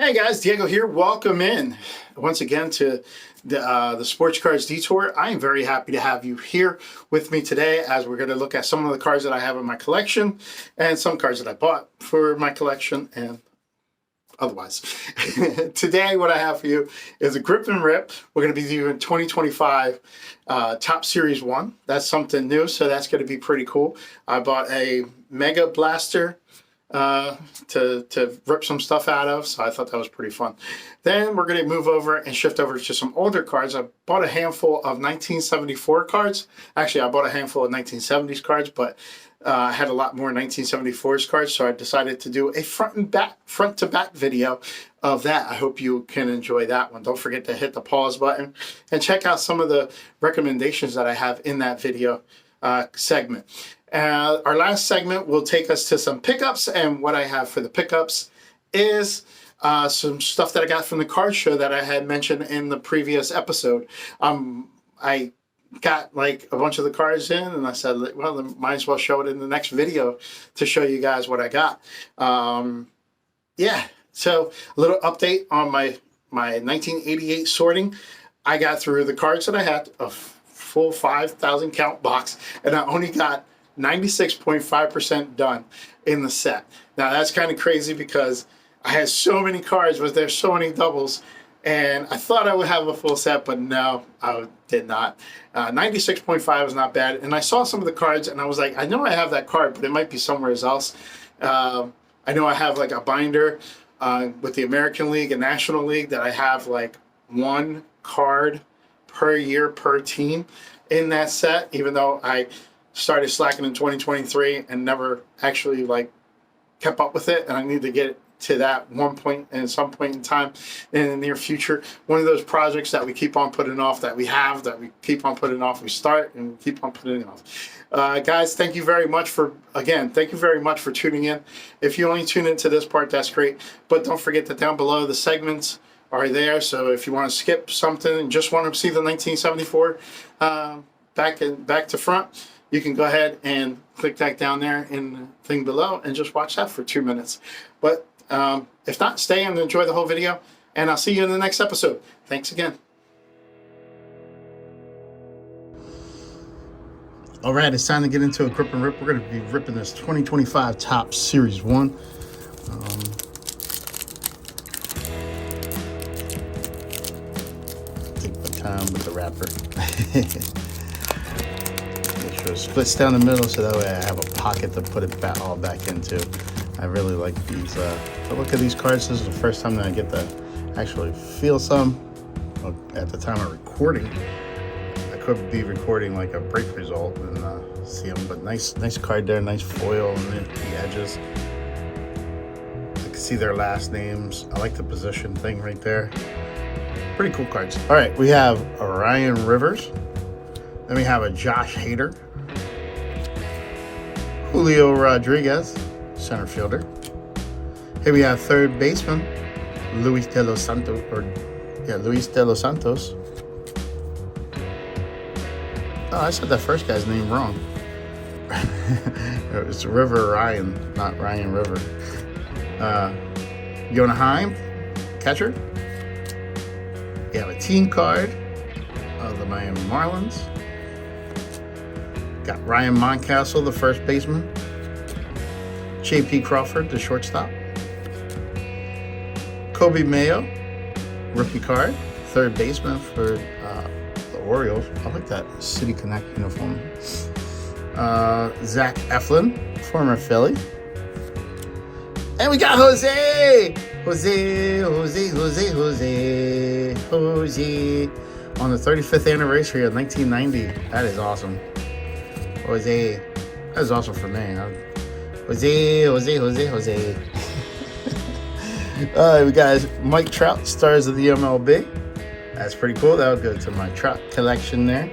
Hey guys, Diego here. Welcome in once again to the Sports Cards D-tor. I am very happy to have you here with me today as we're going to look at some of the cards that I have in my collection and some cards that I bought for my collection and otherwise. Today what I have for you is a grip and rip. We're going to be doing 2025 Top Series 1. That's something new, so that's going to be pretty cool. I bought a Mega Blaster to rip some stuff out of, so I thought that was pretty fun. Then we're going to move over and shift over to some older cards. I bought a handful of 1974 cards. Actually, I bought a handful of 1970s cards, but I had a lot more 1974s cards, so I decided to do a front to back video of that. I hope you can enjoy that one. Don't forget to hit the pause button and check out some of the recommendations that I have in that video segment. Our last segment will take us to some pickups, and what I have for the pickups is some stuff that I got from the card show that I had mentioned in the previous episode. I got like a bunch of the cards in, and I said, well, might as well show it in the next video to show you guys what I got. Yeah, so a little update on my 1988 sorting. I got through the cards that I had, a full 5,000 count box, and I only got 96.5% done in the set. Now that's kind of crazy because I had so many cards, but there's so many doubles, and I thought I would have a full set, but no, I did not. 96.5 is not bad, and I saw some of the cards, and I was like, I know I have that card, but it might be somewhere else. I know I have like a binder with the American League and National League that I have like one card per year per team in that set, even though I started slacking in 2023 and never actually like kept up with it, and I need to get to that one point and some point in time in the near future. One of those projects that we keep on putting off, that we keep on putting off, we start and we keep on putting it off. Guys, thank you very much for tuning in. If you only tune into this part, that's great, but don't forget that down below the segments are there, so if you want to skip something and just want to see the 1974 back to front, you can go ahead and click that down there in the thing below and just watch that for 2 minutes. But if not, stay and enjoy the whole video, and I'll see you in the next episode. Thanks again. All right, it's time to get into a grip and rip. We're going to be ripping this 2025 Top Series 1. Take my time with the wrapper. It splits down the middle, so that way I have a pocket to put it all back into. I really like these. The look of these cards. This is the first time that I get to actually feel some. Well, at the time of recording, I could be recording like a break result and see them, but nice card there, nice foil on the edges. I can see their last names. I like the position thing right there. Pretty cool cards. All right, we have a Ryan Rivers. Then we have a Josh Hader. Julio Rodriguez, center fielder. Here we have third baseman, Luis de los Santos. Oh, I said that first guy's name wrong. It's River Ryan, not Ryan River. Yona Heim, catcher. We have a team card of the Miami Marlins. Got Ryan Mountcastle, the first baseman. J.P. Crawford, the shortstop. Kobe Mayo, rookie card, third baseman for the Orioles. I like that City Connect uniform. Zach Eflin, former Philly. And we got Jose on the 35th anniversary of 1990. That is awesome. Jose, that is awesome for me. Jose. All right, we got Mike Trout, stars of the MLB. That's pretty cool. That'll go to my Trout collection there.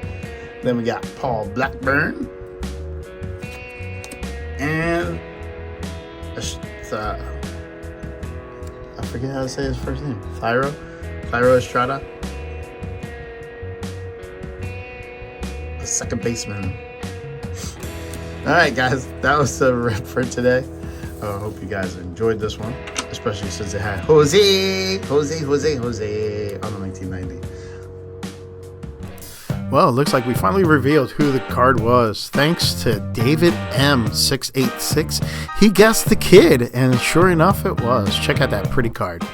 Then we got Paul Blackburn. And I forget how to say his first name. Thairo Estrada. The second baseman. All right, guys, that was the rip for today. I hope you guys enjoyed this one. especially since it had Jose on the 1990. Well, it looks like we finally revealed who the card was. Thanks to David M686. He guessed the kid, and sure enough it was. Check out that pretty card.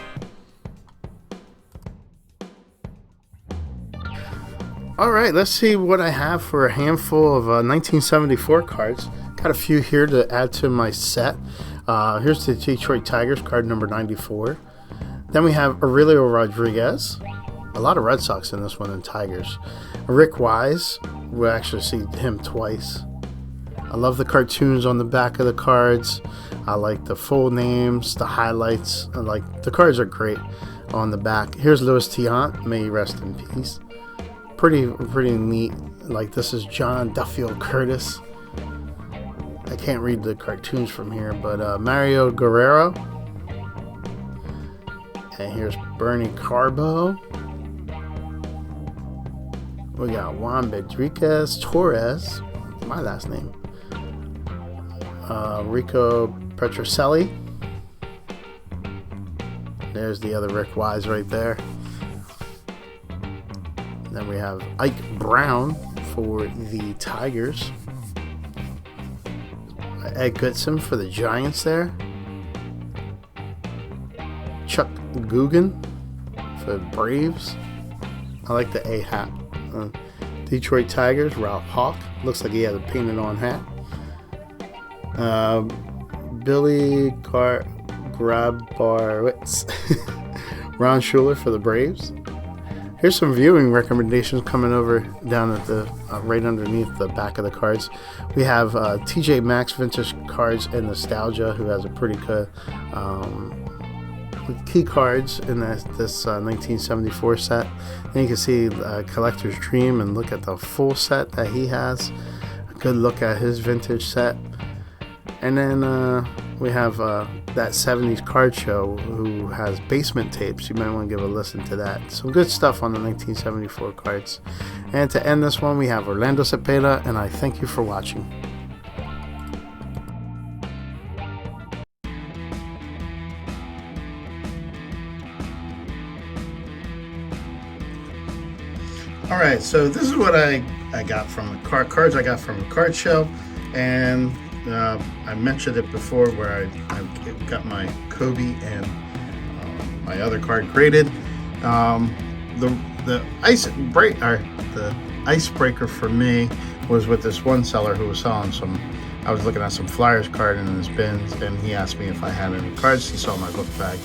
All right, let's see what I have for a handful of 1974 cards. Got a few here to add to my set. Here's the Detroit Tigers, card number 94. Then we have Aurelio Rodriguez. A lot of Red Sox in this one and Tigers. Rick Wise. We'll actually see him twice. I love the cartoons on the back of the cards. I like the full names, the highlights. The cards are great on the back. Here's Louis Tiant. May he rest in peace. Pretty neat. Like, this is John Duffield Curtis. I can't read the cartoons from here, but Mario Guerrero. And here's Bernie Carbo. We got Juan Bedriquez Torres, my last name. Rico Petrocelli. There's the other Rick Wise right there. Then we have Ike Brown for the Tigers. Ed Goodson for the Giants there. Chuck Guggen for the Braves. I like the A hat. Detroit Tigers, Ralph Hawk. Looks like he has a painted on hat. Billy Grabarwitz. Ron Schuler for the Braves. Here's some viewing recommendations coming over down at the right underneath the back of the cards. We have TJ Maxx Vintage Cards and Nostalgia, who has a pretty good key cards in this 1974 set. Then you can see Collector's Dream and look at the full set that he has. A good look at his vintage set. And then we have that 70s card show who has basement tapes. You might want to give a listen to that. Some good stuff on the 1974 cards. And to end this one, we have Orlando Cepeda, and I thank you for watching. All right, so this is what I got from the cards I got from the card show, and I mentioned it before where I got my Kobe and my other card graded. The icebreaker for me was with this one seller who was selling some. I was looking at some Flyers card in his bins, and he asked me if I had any cards. He saw my book bag.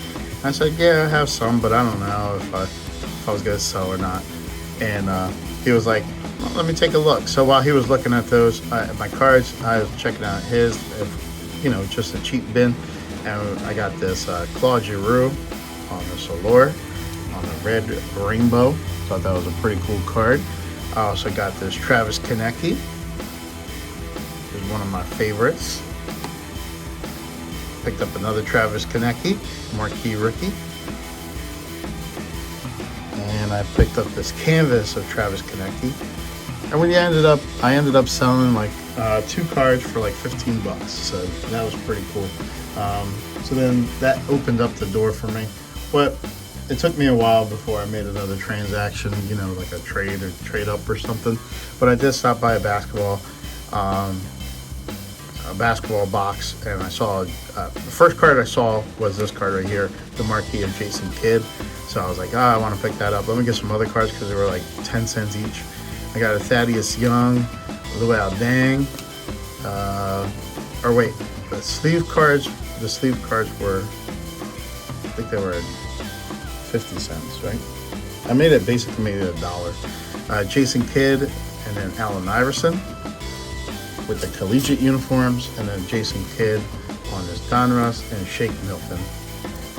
I said, yeah, I have some, but I don't know if I was gonna sell or not. And he was like, well, let me take a look. So while he was looking at those, my cards, I was checking out his, just a cheap bin. And I got this Claude Giroux on the Solar, on the red rainbow. Thought that was a pretty cool card. I also got this Travis Konecny. Is one of my favorites. Picked up another Travis Konecny, marquee rookie. And I picked up this canvas of Travis Konecny. And I ended up selling like 2 cards for like $15. So that was pretty cool. So then that opened up the door for me. But it took me a while before I made another transaction, like a trade or trade up or something. But I did stop by a basketball box, and I saw the first card I saw was this card right here, the marquee of Jason Kidd. So I was like, I want to pick that up. Let me get some other cards because they were like 10 cents each. I got a Thaddeus Young, Luol Deng. The sleeve cards were, I think they were 50 cents, right? I made it $1. Jason Kidd, and then Allen Iverson with the collegiate uniforms, and then Jason Kidd on this Donruss, and Shake Milton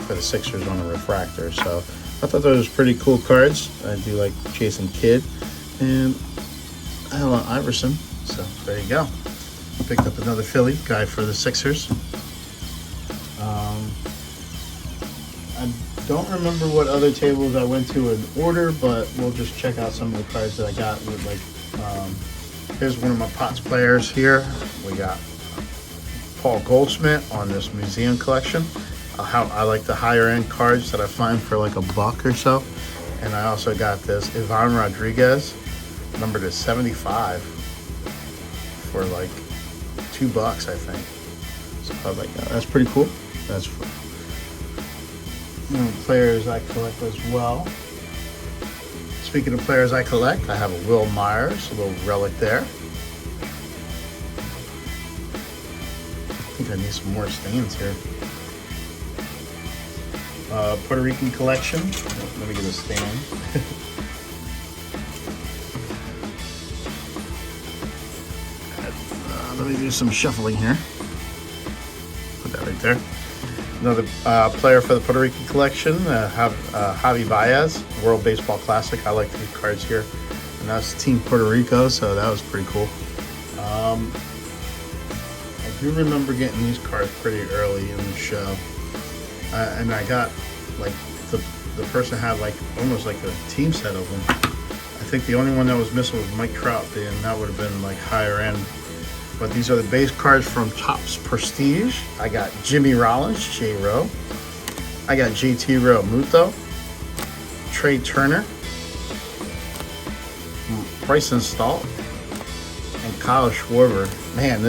for the Sixers on a refractor. So I thought those were pretty cool cards. I do like Jason Kidd and Allen Iverson. So there you go. Picked up another Philly guy for the Sixers. I don't remember what other tables I went to in order, but we'll just check out some of the cards that I got. With here's one of my Pots players here. We got Paul Goldschmidt on this museum collection. I like the higher end cards that I find for like $1 or so. And I also got this Ivan Rodriguez, numbered to 75 for like $2, I think. So I was like, oh, that's pretty cool. That's fun. Players I collect as well. Speaking of players I collect, I have a Will Myers, a little relic there. I think I need some more stains here. Puerto Rican collection. Let me get a stain. Let me do some shuffling here. Put that right there. Another player for the Puerto Rican collection, Javi Baez, World Baseball Classic. I like these cards here. And that's Team Puerto Rico, so that was pretty cool. I do remember getting these cards pretty early in the show. And I got, like, the person had, like, almost like a team set of them. I think the only one that was missing was Mike Trout, and that would have been, like, higher end. But these are the base cards from Topps Prestige. I got Jimmy Rollins, J-Ro. I got JT Realmuto, Trey Turner, Bryson Stott, and Kyle Schwarber. Man,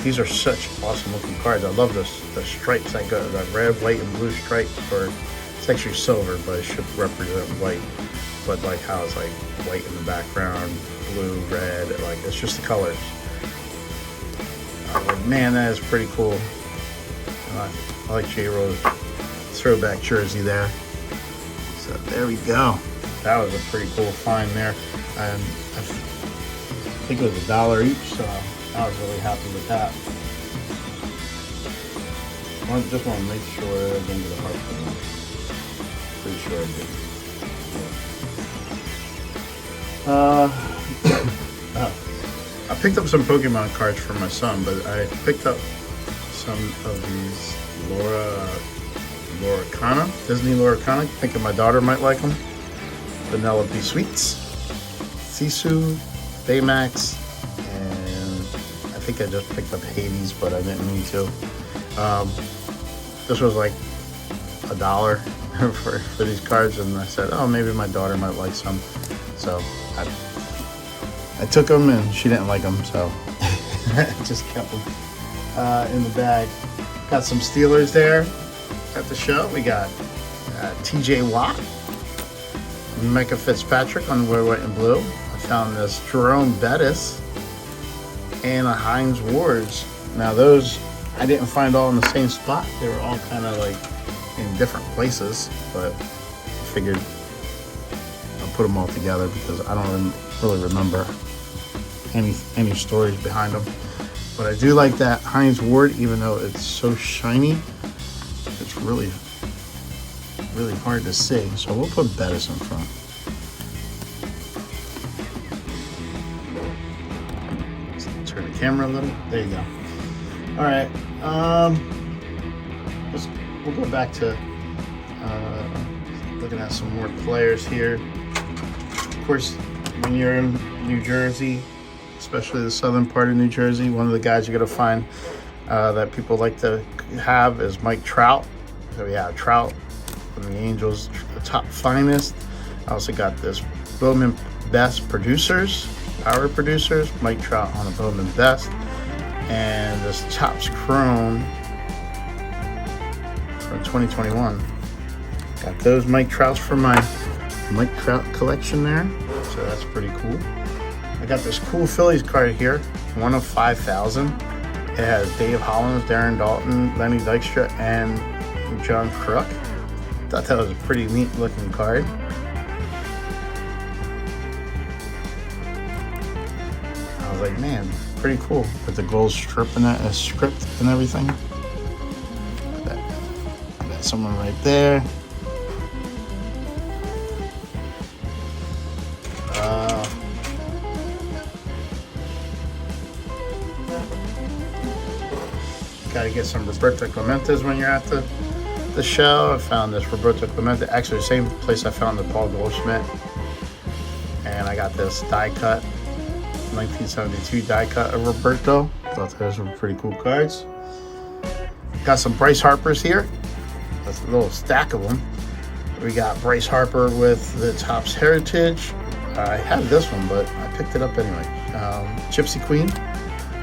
these are such awesome looking cards. I love the stripes that go, the red, white, and blue stripes. It's actually silver, but it should represent white. But like how it's like white in the background, blue, red, like it's just the colors. Man, that is pretty cool. I like J-Ro's throwback jersey there. So there we go. That was a pretty cool find there. And I think it was $1 each, so I was really happy with that. I just want to make sure I didn't get a heart for that. Pretty sure I did. I picked up some Pokemon cards for my son, but I picked up some of these Loracana, Disney Loracana. Thinking my daughter might like them. Vanilla Bee Sweets, Sisu, Baymax, and I think I just picked up Hades, but I didn't mean to. This was like $1 for these cards, and I said, oh, maybe my daughter might like some. So I took them, and she didn't like them, so I just kept them in the bag. Got some Steelers there at the show. We got TJ Watt, Micah Fitzpatrick on the red, white, and blue. I found this Jerome Bettis and a Hines Ward's. Now those I didn't find all in the same spot. They were all kind of like in different places, but I figured I'll put them all together because I don't really remember any stories behind them. But I do like that Hines Ward, even though it's so shiny. It's really hard to see. So we'll put Bettis in front. Let's turn the camera a little. There you go. All right. We'll go back to looking at some more players here. Of course, when you're in New Jersey, especially the southern part of New Jersey, one of the guys you're going to find that people like to have is Mike Trout. So we have Trout from the Angels, the top finest. I also got this Bowman Best Producers, Power Producers, Mike Trout on a Bowman Best. And this Topps Chrome from 2021. Got those Mike Trouts for my Mike Trout collection there. So that's pretty cool. I got this cool Phillies card here, 1 of 5,000. It has Dave Hollins, Darren Dalton, Lenny Dykstra, and John Kruk. Thought that was a pretty neat looking card. I was like, man, pretty cool. With the gold strip and that script and everything. Got someone right there. Got to get some Roberto Clemente's when you're at the show. I found this Roberto Clemente, actually the same place I found the Paul Goldschmidt. And I got this die cut, 1972 die cut of Roberto. Thought those were pretty cool cards. Got some Bryce Harpers here. That's a little stack of them. We got Bryce Harper with the Topps Heritage. I had this one, but I picked it up anyway. Gypsy Queen.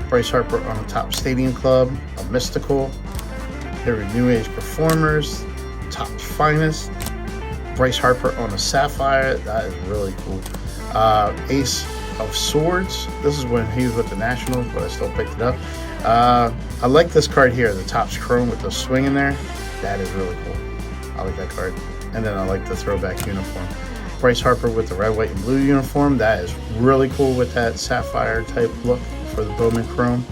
Bryce Harper on the Topps Stadium Club. A Mystical. Here are New Age Performers. Topps Finest. Bryce Harper on a Sapphire. That is really cool. Ace of Swords. This is when he was with the Nationals, but I still picked it up. I like this card here, the Topps Chrome with the swing in there. That is really cool. I like that card. And then I like the throwback uniform. Bryce Harper with the red, white, and blue uniform. That is really cool with that sapphire type look for the Bowman Chrome.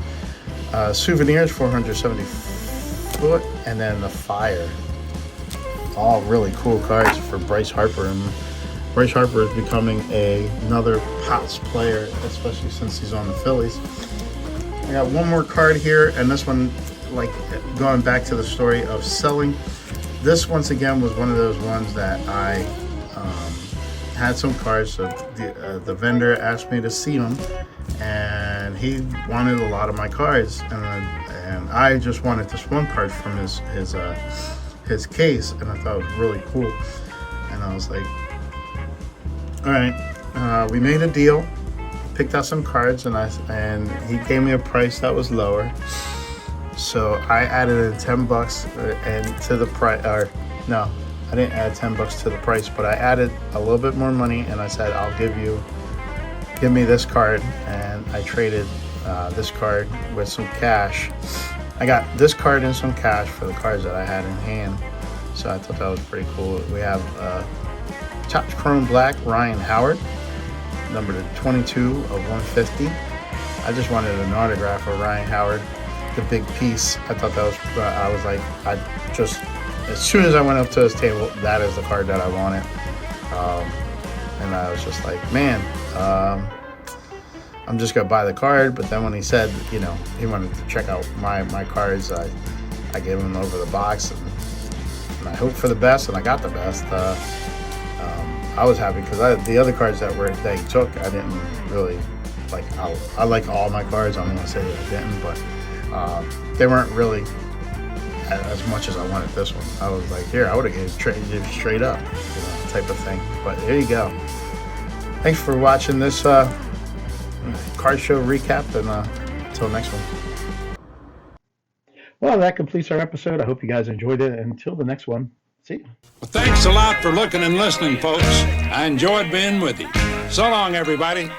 Souvenirs, 470 foot, and then the Fire. All really cool cards for Bryce Harper. And Bryce Harper is becoming another Pots player, especially since he's on the Phillies. I got one more card here, and this one, like going back to the story of selling. This once again was one of those ones that I had some cards. So the vendor asked me to see them, and he wanted a lot of my cards, and I just wanted this one card from his case, and I thought it was really cool. And I was like, all right, we made a deal, picked out some cards, and he gave me a price that was lower. So I added in $10 and to the price, or no, I didn't add $10 to the price, but I added a little bit more money, and I said, I'll give me this card, and I traded this card with some cash. I got this card and some cash for the cards that I had in hand. So I thought that was pretty cool. We have Topps Chrome Black, Ryan Howard, number 22 of 150. I just wanted an autograph of Ryan Howard, the big piece. I thought that was, I was like, as soon as I went up to his table, that is the card that I wanted. And I was just like, man, I'm just gonna buy the card. But then when he said, you know, he wanted to check out my cards, I gave him over the box, and I hoped for the best, and I got the best. I was happy because the other cards that he took, I didn't really like. I like all my cards. I'm gonna say that I didn't, but they weren't really as much as I wanted this one. I was like, here, I would have gave straight up, you know, type of thing. But here you go. Thanks for watching this card show recap, and until next one. Well, that completes our episode. I hope you guys enjoyed it. Until the next one, see you. Well, thanks a lot for looking and listening, folks. I enjoyed being with you. So long, everybody.